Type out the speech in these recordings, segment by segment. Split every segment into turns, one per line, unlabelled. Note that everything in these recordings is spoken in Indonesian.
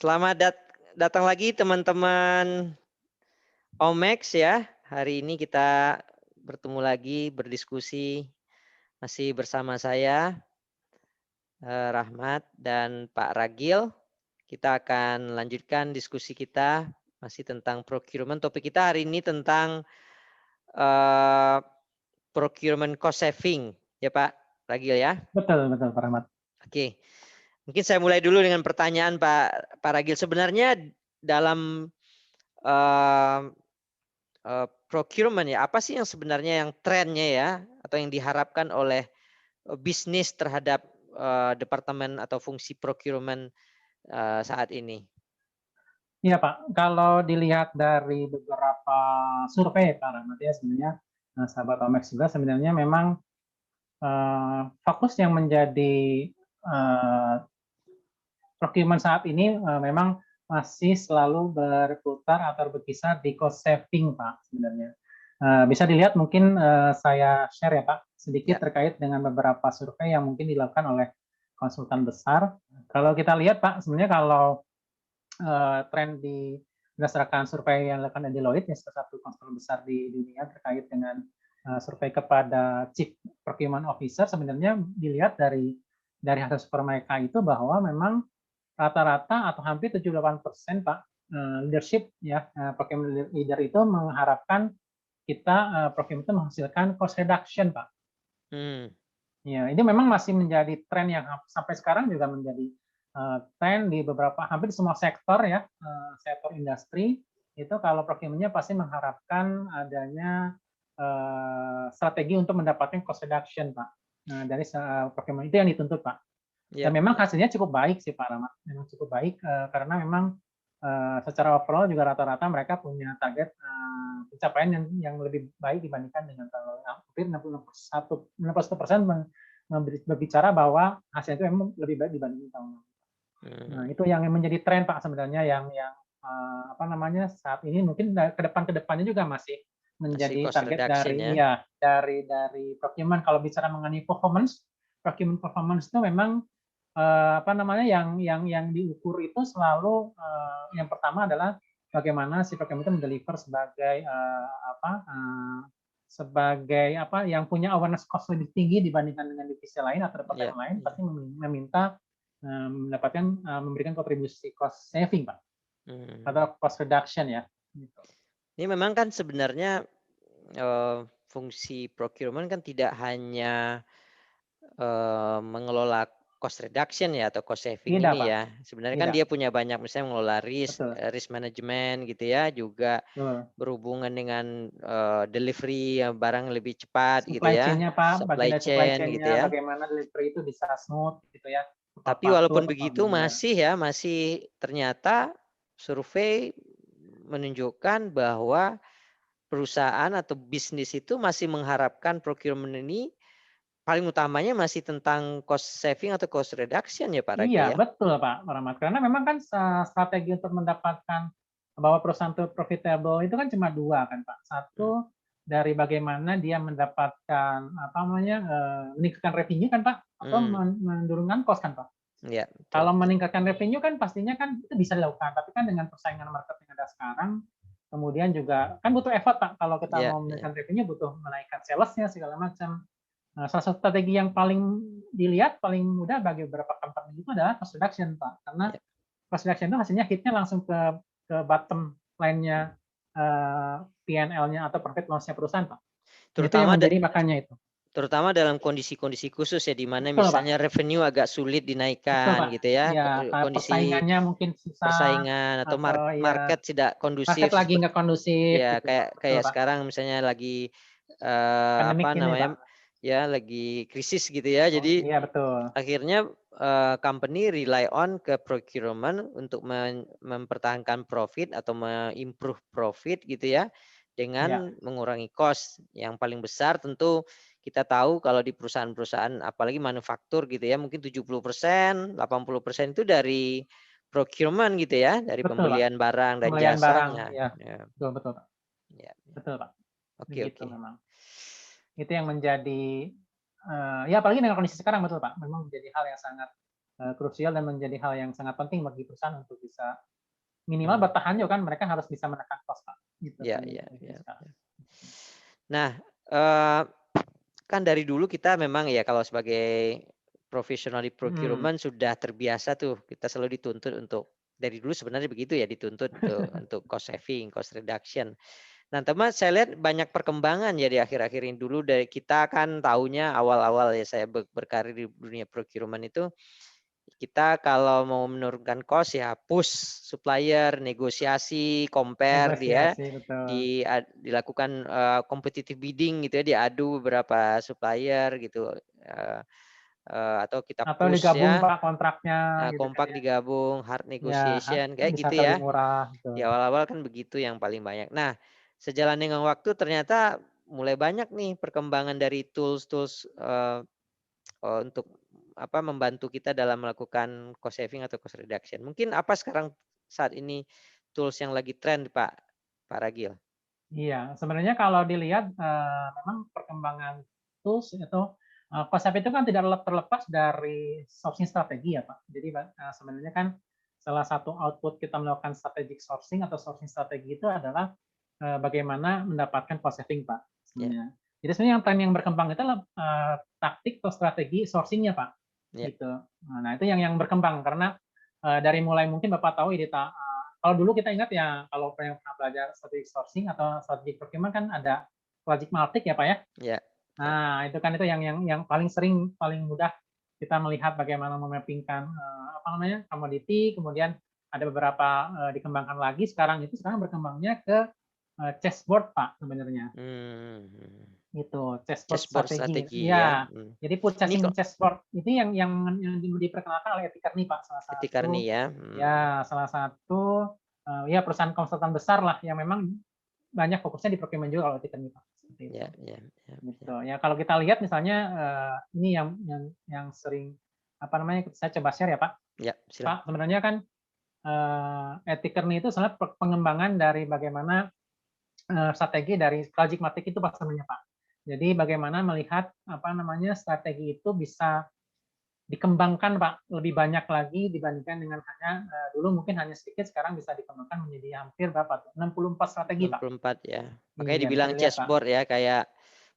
Selamat datang lagi teman-teman Omex ya. Hari ini kita bertemu lagi berdiskusi masih bersama saya Rahmat dan Pak Ragil. Kita akan lanjutkan diskusi kita masih tentang procurement. Topik kita hari ini tentang eh, procurement cost saving ya Pak Ragil ya.
Betul, betul Pak Rahmat.
Oke. Mungkin saya mulai dulu dengan pertanyaan Pak Ragil. Sebenarnya dalam procurement ya, apa sih yang sebenarnya yang trennya ya, atau yang diharapkan oleh bisnis terhadap departemen atau fungsi procurement saat ini?
Iya Pak, kalau dilihat dari beberapa survei Pak Rahmat ya sebenarnya sahabat Omex juga sebenarnya memang fokus yang menjadi procurement saat ini memang masih selalu berputar atau berkisar di cost saving Pak sebenarnya. Bisa dilihat mungkin saya share ya Pak sedikit terkait dengan beberapa survei yang mungkin dilakukan oleh konsultan besar. Kalau kita lihat Pak, sebenarnya kalau tren berdasarkan survei yang dilakukan Deloitte, yang salah satu konsultan besar di dunia terkait dengan survei kepada Chief Procurement Officer, sebenarnya dilihat dari hasil survei mereka itu bahwa memang rata-rata atau hampir 78% Pak leadership ya procurement leader itu mengharapkan kita procurement itu menghasilkan cost reduction Pak. Ya, ini memang masih menjadi tren yang sampai sekarang juga menjadi tren di beberapa hampir semua sektor ya, sektor industri itu kalau procurement-nya pasti mengharapkan adanya strategi untuk mendapatkan cost reduction Pak. Nah, dari procurement itu yang dituntut Pak. Dan memang hasilnya cukup baik sih Pak Rahmat, memang cukup baik karena memang secara overall juga rata-rata mereka punya target pencapaian yang lebih baik dibandingkan dengan tahun hampir 61% berbicara bahwa hasilnya itu memang lebih baik dibandingkan tahun lalu. Nah, itu yang menjadi tren Pak sebenarnya yang apa namanya saat ini mungkin ke depannya juga masih menjadi target dari procurement. Kalau bicara mengenai procurement performance itu memang apa namanya yang diukur itu selalu yang pertama adalah bagaimana si procurement itu mendeliver sebagai apa yang punya awareness cost lebih tinggi dibandingkan dengan divisi lain atau departemen lain pasti meminta mendapatkan memberikan kontribusi cost saving Pak atau cost reduction ya. Gitu.
Ini memang kan sebenarnya fungsi procurement kan tidak hanya mengelola cost reduction ya atau cost saving
Tidak,
ini
Pak.
ya. Sebenarnya kan
Tidak.
dia punya banyak misalnya mengelola risk management gitu ya, juga berhubungan dengan delivery barang lebih cepat gitu ya.
Chain-nya, Pak,
Supply chain gitu ya.
Bagaimana delivery itu bisa smooth gitu ya.
Tapi walaupun begitu masih ternyata survei menunjukkan bahwa perusahaan atau bisnis itu masih mengharapkan procurement ini paling utamanya masih tentang cost saving atau cost reduction ya Pak Ragil ya?
Iya, betul Pak Rahmat. Karena memang kan strategi untuk mendapatkan bahwa perusahaan itu profitable itu kan cuma dua kan Pak. Satu dari bagaimana dia mendapatkan apa namanya meningkatkan revenue kan Pak atau menurunkan cost kan Pak.
Ya,
kalau meningkatkan revenue kan pastinya kan itu bisa dilakukan, tapi kan dengan persaingan market yang ada sekarang, kemudian juga kan butuh effort Pak. Kalau kita mau menaikkan revenue butuh menaikkan salesnya segala macam. Nah, salah satu strategi yang paling dilihat paling mudah bagi beberapa company itu adalah cost reduction Pak, karena cost reduction itu hasilnya hitnya langsung ke bottom line-nya P&L-nya atau profit loss-nya perusahaan Pak. Itu yang menjadi makanya itu.
Terutama dalam kondisi-kondisi khusus ya, di mana misalnya revenue agak sulit dinaikkan gitu ya,
kondisi persaingannya mungkin susah,
persaingan atau market tidak kondusif.
Market lagi nggak kondusif.
Ya gitu, kayak sekarang misalnya lagi apa namanya ya lagi krisis gitu ya, jadi akhirnya company rely on ke procurement untuk mempertahankan profit atau improve profit gitu ya, dengan mengurangi cost. Yang paling besar tentu kita tahu kalau di perusahaan-perusahaan apalagi manufaktur gitu ya, mungkin 70%, 80% itu dari procurement gitu ya, dari pembelian barang dan jasanya.
Betul.
Ya.
Betul Pak.
Oke.
Memang. Itu yang menjadi ya apalagi dengan kondisi sekarang betul Pak, memang menjadi hal yang sangat krusial dan menjadi hal yang sangat penting bagi perusahaan untuk bisa minimal bertahan juga kan, mereka harus bisa menekan cost Pak. Gitu,
ya, ya, ya. Nah, kan dari dulu kita memang ya kalau sebagai profesional di procurement sudah terbiasa tuh, kita selalu dituntut untuk, dari dulu sebenarnya begitu ya, dituntut untuk cost saving, cost reduction. Nah, teman, saya lihat banyak perkembangan ya di akhir-akhir ini. Dulu dari kita kan taunya awal-awal ya saya berkarir di dunia procurement itu, kita kalau mau menurunkan cost ya push supplier, negosiasi, compare dia, dilakukan competitive bidding gitu ya, diadu beberapa supplier gitu. Atau kita push
digabung
ya,
Pak kontraknya gitu
kompak
kan ya.
digabung, hard negotiation
Ya,
kayak
bisa
gitu
lebih
ya.
murah gitu.
Di awal-awal kan begitu yang paling banyak. Nah, sejalan dengan waktu ternyata mulai banyak nih perkembangan dari tools-tools untuk membantu kita dalam melakukan cost saving atau cost reduction. Mungkin apa sekarang saat ini tools yang lagi tren Pak Ragil?
Iya, sebenarnya kalau dilihat memang perkembangan tools itu cost saving itu kan tidak terlepas dari sourcing strategi ya Pak. Jadi sebenarnya kan salah satu output kita melakukan strategic sourcing atau sourcing strategi itu adalah bagaimana mendapatkan cost saving Pak sebenarnya. Jadi sebenarnya yang tren yang berkembang itu adalah taktik atau strategi sourcingnya Pak. Gitu. Nah itu yang berkembang karena dari mulai mungkin Bapak tahu kalau dulu kita ingat ya, kalau yang pernah belajar strategic sourcing atau strategic procurement kan ada logic multik ya Pak ya. Nah itu kan itu yang paling sering, paling mudah kita melihat bagaimana memappingkan komoditi, kemudian ada beberapa dikembangkan lagi. Sekarang berkembangnya ke chessboard Pak sebenarnya. Itu chessboard strategi. Ya. Jadi purchasing chessboard itu yang diperkenalkan oleh Etikarni Pak, salah satu.
Etikarni ya.
Ya, salah satu ya perusahaan konsultan besar lah yang memang banyak fokusnya di procurement juga kalau Etikarni Pak. Seperti itu. Gitu. Ya kalau kita lihat misalnya ini yang sering saya coba share ya Pak.
Ya, silakan.
Pak, sebenarnya kan Etikarni itu sebenarnya pengembangan dari bagaimana strategi dari Logic Matic itu Pak sebenarnya Pak. Jadi bagaimana melihat strategi itu bisa dikembangkan Pak lebih banyak lagi dibandingkan dengan hanya dulu mungkin hanya sedikit, sekarang bisa dikembangkan menjadi hampir berapa tuh? 64 strategi Pak.
64 ya. Makanya dibilang chessboard ya, kayak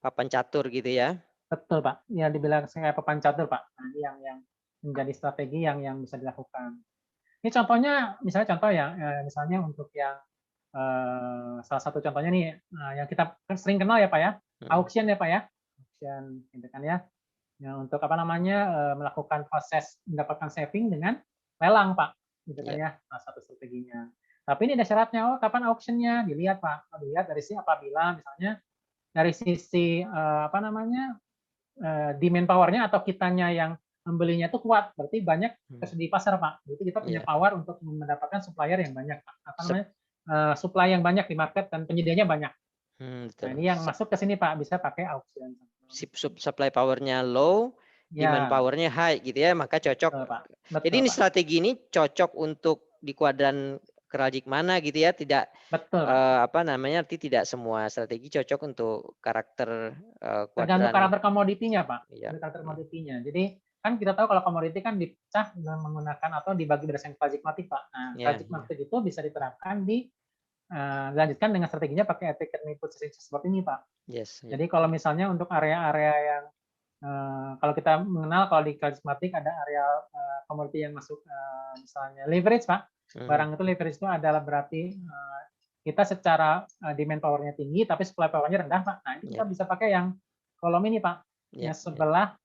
papan catur gitu ya.
Betul Pak. Ya dibilang kayak papan catur Pak. Nah, ini yang menjadi strategi yang bisa dilakukan. Ini contohnya, misalnya contoh ya, misalnya untuk yang salah satu contohnya nih yang kita sering kenal ya Pak ya, auction ya Pak ya, auction gitu kan ya. Untuk melakukan proses mendapatkan saving dengan lelang Pak, gitu kan ya, salah satu strateginya. Tapi ini ada syaratnya, kapan auction-nya? Dilihat Pak, dilihat dari sisi apabila misalnya dari sisi demand power-nya atau kitanya yang membelinya itu kuat, berarti banyak tersedia di pasar Pak. Berarti kita punya power untuk mendapatkan supplier yang banyak Pak. Supply yang banyak di market dan penyediaannya banyak. Nah, ini yang masuk ke sini Pak, bisa pakai auction.
Supply power-nya low, demand power-nya high gitu ya, maka cocok.
Betul, Pak. Betul,
jadi ini
Pak.
strategi ini cocok untuk di kuadran kerajik mana gitu ya, tidak tidak semua strategi cocok untuk karakter kuadran.
Tergantung karakter komoditinya Pak. Karakter komoditinya. Jadi kan kita tahu kalau komoditi kan dipecah dengan menggunakan atau dibagi berdasarkan pragmatik Pak. Nah, pragmatik itu bisa diterapkan dilanjutkan dengan strateginya pakai Etikarni purchasing seperti ini Pak. Jadi kalau misalnya untuk area-area yang kalau kita mengenal kalau di pragmatik ada area komoditi yang masuk misalnya leverage Pak. Barang itu leverage itu adalah berarti kita secara demand power-nya tinggi tapi supply power-nya rendah Pak. Nah, ini kita bisa pakai yang kolom ini Pak. Yang sebelah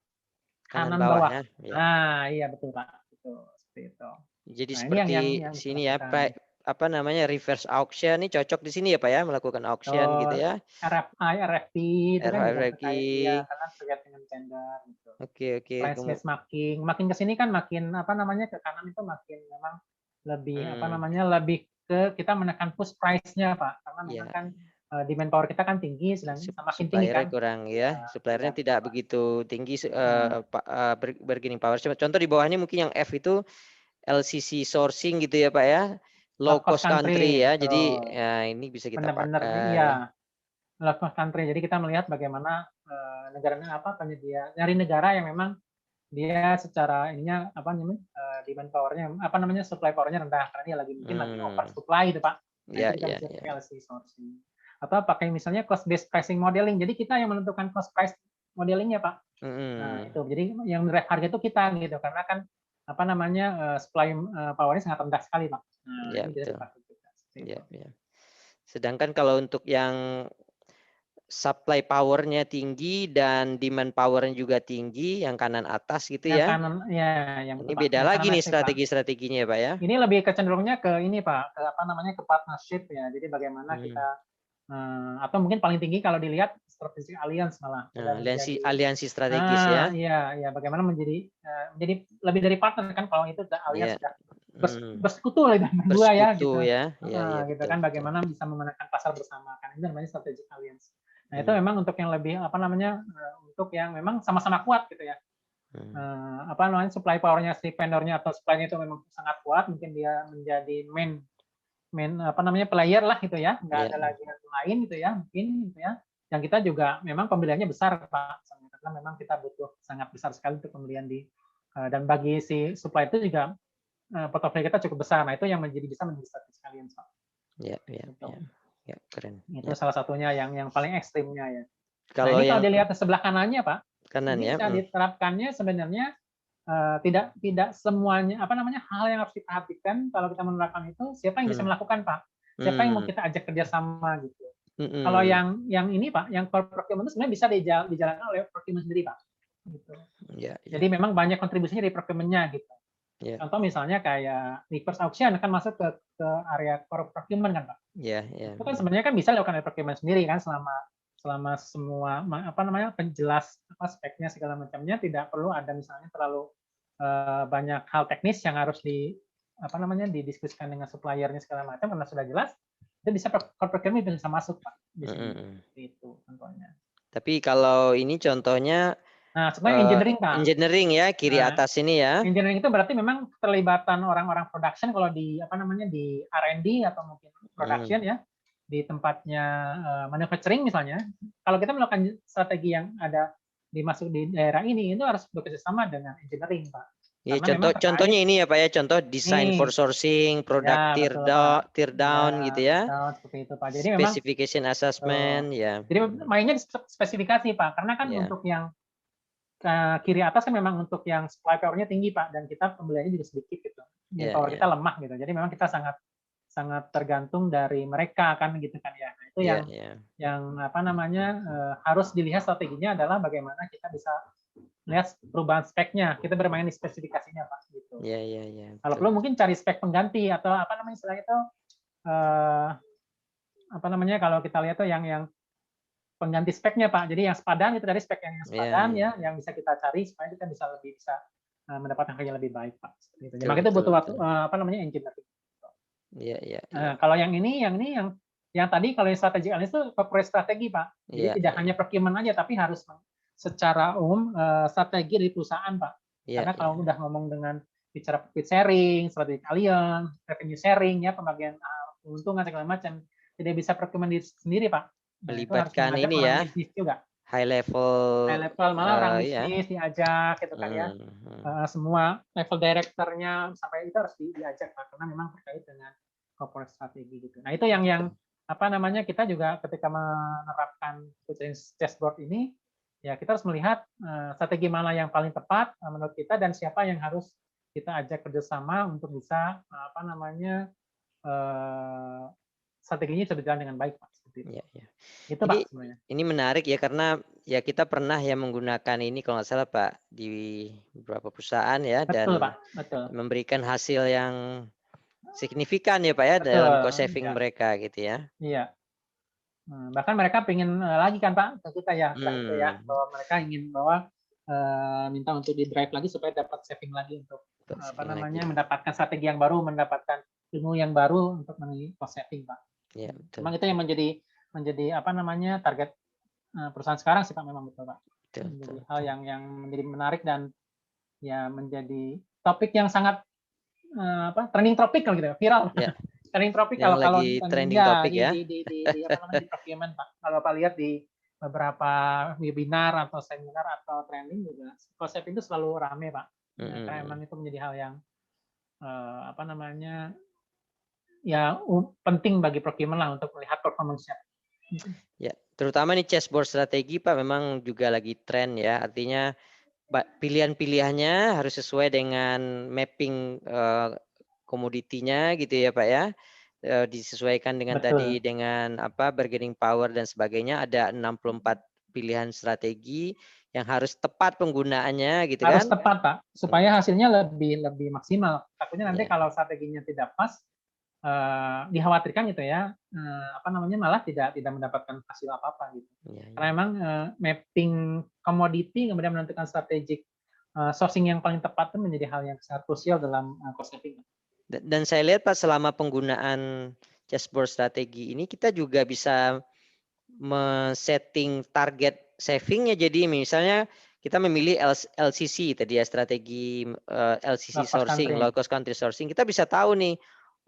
kanan bawah. Nah, iya betul Pak. Itu seperti itu.
Jadi seperti yang sini ya, reverse auction ini cocok di sini ya Pak ya, melakukan auction gitu ya.
RFI, RFP itu kan
ya,
karena terkait dengan tender gitu.
Oke.
Price based makin ke sini kan makin ke kanan itu makin memang lebih lebih ke kita menekan push price-nya Pak. Karena memang kan demand power kita kan tinggi, sedangkan makin tinggi kan.
Kurang ya. Suppliernya tidak begitu tinggi bargaining power. Contoh di bawahnya mungkin yang F itu LCC sourcing gitu ya Pak ya. Low cost country ya. Jadi ya ini bisa kita pakai.
Iya. Low cost country. Jadi kita melihat bagaimana negara penyedia dari negara yang memang dia secara ininya apa namanya demand powernya apa namanya supply powernya rendah karena dia lagi mungkin lagi over supply itu Pak. Nah, itu kita bisa pakai LC sourcing. Atau pakai misalnya cost based pricing modeling. Jadi kita yang menentukan cost price modelingnya Pak. Nah, itu. Jadi yang drive harga itu kita gitu karena kan apa namanya supply powernya sangat rendah sekali Pak. Nah, ini bisa dipakai juga.
Sedangkan kalau untuk yang supply powernya tinggi dan demand powernya juga tinggi, yang kanan atas gitu
yang
ya.
Kanan, ya, yang
ini beda lagi nih strategi-strateginya ya Pak ya.
Ini lebih kecenderungnya ke ini Pak, ke apa namanya ke partnership ya. Jadi bagaimana kita atau mungkin paling tinggi kalau dilihat strategic alliance malah.
Aliansi strategis ya.
Iya, bagaimana menjadi lebih dari partner kan kalau itu alliance sudah bersekutu lah berdua ya gitu. Gitu kan bagaimana bisa memenangkan pasar bersama kan itu namanya strategic alliance. Nah, itu memang untuk yang lebih apa namanya untuk yang memang sama-sama kuat gitu ya. Apa namanya supply powernya si vendornya atau supply-nya itu memang sangat kuat, mungkin dia menjadi main apa namanya player lah gitu ya, nggak ada lagi yang lain gitu ya, mungkin gitu ya. Yang kita juga memang pembeliannya besar Pak, karena memang kita butuh sangat besar sekali untuk pembelian dan bagi si supply itu juga portofolio kita cukup besar. Nah, itu yang bisa menjadi strategi sekalian Pak.
Ya, keren.
Itu salah satunya yang paling ekstrimnya ya.
Kalau
ini kalau dilihat di sebelah kanannya Pak,
kanan
ini bisa diterapkannya sebenarnya tidak semuanya apa namanya hal yang harus diperhatikan kalau kita menerapkan itu siapa yang bisa melakukan Pak, siapa yang mau kita ajak kerjasama gitu. Kalau yang ini Pak, yang procurement itu sebenarnya bisa dijalankan oleh procurement sendiri Pak. Gitu. Jadi memang banyak kontribusinya dari procurement-nya gitu. Contoh misalnya kayak reverse auction kan masuk ke area procurement kan Pak. Itu kan sebenarnya kan bisa dilakukan oleh procurement sendiri kan selama semua apa namanya penjelas apa speknya segala macamnya tidak perlu ada misalnya terlalu banyak hal teknis yang harus apa namanya didiskusikan dengan suppliernya segala macam karena sudah jelas itu bisa procurement bisa masuk Pak di sini itu contohnya.
Tapi kalau ini contohnya
sebenarnya engineering Pak.
Engineering ya kiri atas ini ya.
Engineering itu berarti memang keterlibatan orang-orang production kalau di apa namanya di R&D atau mungkin production ya. Di tempatnya manufacturing misalnya, kalau kita melakukan strategi yang ada dimasuk di daerah ini, itu harus bekerjasama dengan engineering, Pak.
Ya, contohnya ini ya Pak ya, contoh design for sourcing, product tear down gitu ya.
Seperti itu Pak. Jadi
specification assessment ya.
Jadi mainnya di spesifikasi Pak, karena kan untuk yang kiri atas kan memang untuk yang supply power-nya tinggi Pak, dan kita pembeliannya juga sedikit gitu. Power kita lemah gitu. Jadi memang kita sangat tergantung dari mereka kan gitu kan ya. Nah, itu yang apa namanya harus dilihat strateginya adalah bagaimana kita bisa lihat perubahan speknya. Kita bermain di spesifikasinya Pak gitu. Kalau perlu mungkin cari spek pengganti atau apa namanya istilah itu apa namanya kalau kita lihat tuh yang pengganti speknya Pak. Jadi yang sepadan itu dari spek yang sepadan ya yang bisa kita cari supaya kita bisa mendapatkan harga yang lebih baik Pak. Gitu. Jadi itu butuh waktu apa namanya engineering. Kalau yang tadi kalau yang strategi analis itu corporate strategi Pak. Jadi tidak hanya procurement aja tapi harus secara umum strategi dari perusahaan Pak. Karena kalau udah ngomong dengan bicara profit sharing, strategi alliance, revenue sharing ya pembagian keuntungan segala macam, tidak bisa procurement sendiri Pak.
Melibatkan ini ya.
Juga.
High level
malah orang bisnis diajak gitu kan ya. Semua level directornya sampai itu harus diajak Pak karena memang terkait dengan corporate strategi gitu. Nah, itu yang apa namanya kita juga ketika menerapkan chessboard ini ya kita harus melihat strategi mana yang paling tepat menurut kita dan siapa yang harus kita ajak kerjasama untuk bisa apa namanya strateginya bisa berjalan dengan baik Pak. Itu Pak sebenarnya.
Ini menarik ya karena ya kita pernah ya menggunakan ini kalau nggak salah Pak di beberapa perusahaan ya.
Betul,
dan
Pak. Betul.
Memberikan hasil yang signifikan ya Pak ya dalam cost saving mereka gitu ya.
Iya. Bahkan mereka pengen lagi kan Pak ke kita ya, itu ya bahwa mereka ingin minta untuk di drive lagi supaya dapat saving lagi untuk apa namanya mendapatkan strategi yang baru, mendapatkan ilmu yang baru untuk mengenai cost saving Pak.
Ya,
memang itu yang menjadi apa namanya target perusahaan sekarang sih Pak memang betul Pak. Menjadi hal yang menjadi menarik dan ya menjadi topik yang sangat trending topik kalau gitu viral. Trending topik kalau
trending topik ya
di apa namanya di procurement Pak. Kalau Pak lihat di beberapa webinar atau seminar atau training juga cost saving itu selalu rame Pak. Karena memang itu menjadi hal yang ya penting bagi procurement lah untuk melihat performance-nya.
Ya, terutama nih chessboard strategi Pak memang juga lagi tren ya. Artinya pilihan-pilihannya harus sesuai dengan mapping komoditinya gitu ya Pak ya. Disesuaikan dengan tadi dengan bargaining power dan sebagainya. Ada 64 pilihan strategi yang harus tepat penggunaannya gitu
harus
kan.
Harus tepat Pak, supaya hasilnya lebih maksimal. Takutnya nanti kalau strateginya tidak pas, dikhawatirkan gitu ya, malah tidak mendapatkan hasil apa-apa gitu. Karena memang mapping komoditi kemudian menentukan strategic sourcing yang paling tepat itu menjadi hal yang sangat krusial dalam cost saving.
Dan saya lihat Pak selama penggunaan chessboard strategi ini kita juga bisa men-setting target savingnya. Jadi misalnya kita memilih LCC tadi ya, strategi LCC sourcing, low cost country sourcing. Kita bisa tahu nih,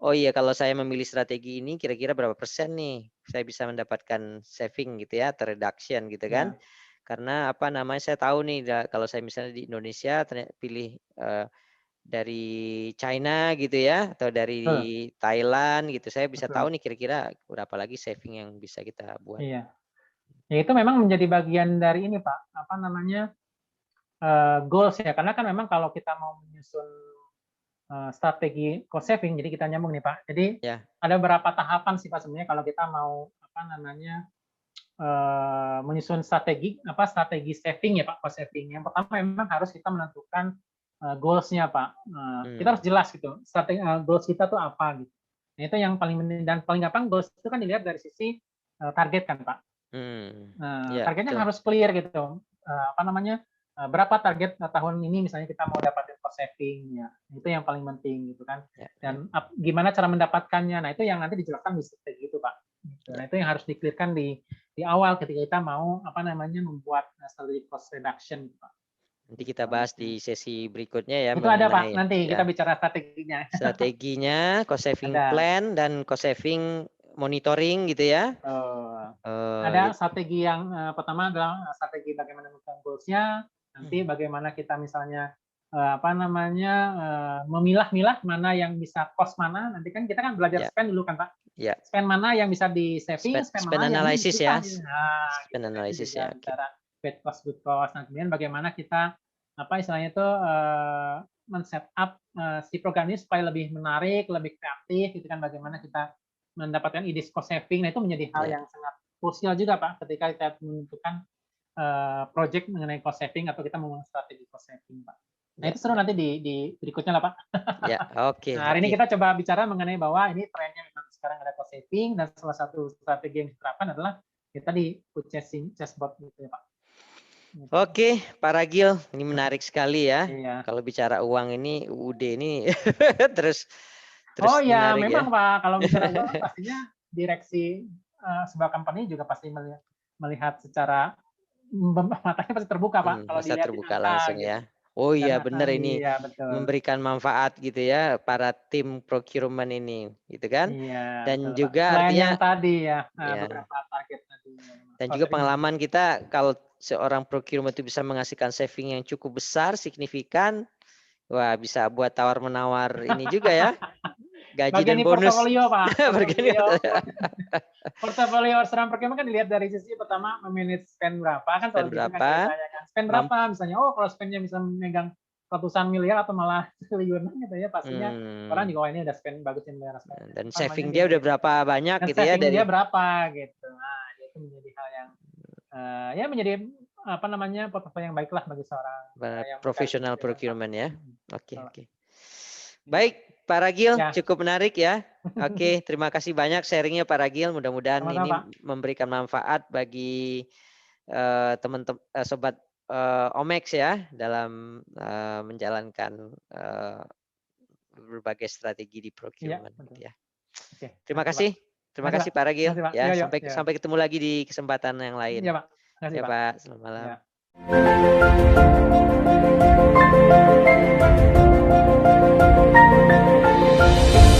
oh iya kalau saya memilih strategi ini kira-kira berapa persen nih saya bisa mendapatkan saving gitu ya, atau reduction gitu kan. Karena saya tahu nih kalau saya misalnya di Indonesia pilih dari China gitu ya, atau dari Thailand gitu, saya bisa tahu nih kira-kira berapa lagi saving yang bisa kita buat.
Iya, ya itu memang menjadi bagian dari ini Pak, goals ya, karena kan memang kalau kita mau menyusun strategi cost saving, jadi kita nyambung nih Pak. Jadi ada beberapa tahapan sih Pak sebenarnya kalau kita mau menyusun strategi saving ya Pak, cost saving. Yang pertama memang harus kita menentukan goals-nya Pak. Kita harus jelas gitu, strategi goals kita tuh apa gitu. Nah, itu yang paling dan paling gampang goals itu kan dilihat dari sisi target kan Pak. Targetnya harus clear gitu. Berapa target tahun ini misalnya kita mau dapatin cost saving ya. Itu yang paling penting gitu kan. Dan gimana cara mendapatkannya. Nah, itu yang nanti dijelaskan di strategi itu Pak. Nah, itu yang harus di-clearkan di awal ketika kita mau membuat strategi cost reduction Pak.
Nanti kita bahas di sesi berikutnya ya.
Itu ada Pak, nanti kita bicara strateginya.
Strateginya, cost saving plan dan cost saving monitoring gitu ya.
Ada strategi yang pertama adalah strategi bagaimana menentukan goals-nya, nanti bagaimana kita misalnya memilah-milah mana yang bisa cost mana. Nanti kan kita kan belajar spend dulu kan Pak. Spend mana yang bisa di saving, spend mana
analysis
yang
spend analysis ya.
Bad cost, good cost. Nah, kemudian bagaimana kita men-set up si program ini supaya lebih menarik, lebih kreatif, gitu kan, bagaimana kita mendapatkan ide cost saving. Nah, itu menjadi hal yang sangat krusial juga Pak ketika kita menentukan project mengenai cost saving atau kita membangun strategi cost saving Pak. Nah, itu seru nanti di berikutnya lah Pak.
Oke.
Nah, hari ini kita coba bicara mengenai bahwa ini trennya memang sekarang ada cost saving, dan salah satu strategi yang diterapkan adalah kita di purchasing chessboard gitu ya Pak.
Oke, Pak Ragil, ini menarik sekali ya. Kalau bicara uang ini, UUD ini terus
oh ya, memang Pak, kalau bicara uang pastinya direksi sebuah company juga pasti melihat secara matanya pasti terbuka Pak. Kalau
dilihat terbuka langsung gitu. Ya. Oh iya benar ini memberikan manfaat gitu ya para tim procurement ini, gitu kan? Dan betul, juga
selain
artinya
yang tadi ya, beberapa target tadi.
Dan juga pengalaman kita kalau seorang procurement itu bisa menghasilkan saving yang cukup besar, signifikan, wah bisa buat tawar-menawar ini juga ya. Gaji dan bonus.
Portofolio Pak. Portofolio seorang procurement kan dilihat dari sisi pertama memanage spend berapa kan,
spend berapa,
spend berapa misalnya, kalau spendnya bisa memegang ratusan miliar atau malah triliunan gitu ya, pastinya orang juga ini udah spend bagusnya miliar spend.
Dan saving dia udah berapa banyak
dan
gitu ya
dari dia berapa gitu. Nah, itu menjadi hal yang menjadi portofolio yang baiklah bagi seorang
profesional procurement ya. Oke. Baik, Pak Ragil, cukup menarik ya. Oke, terima kasih banyak sharingnya Pak Ragil. Mudah-mudahan ini memberikan manfaat bagi teman-teman sobat Omex ya dalam menjalankan berbagai strategi di procurement ya. Terima kasih. Terima kasih Pak Ragil. Ya, sampai ketemu lagi di kesempatan yang lain.
Iya, Pak.
Ya, Pak. Selamat malam. Ya.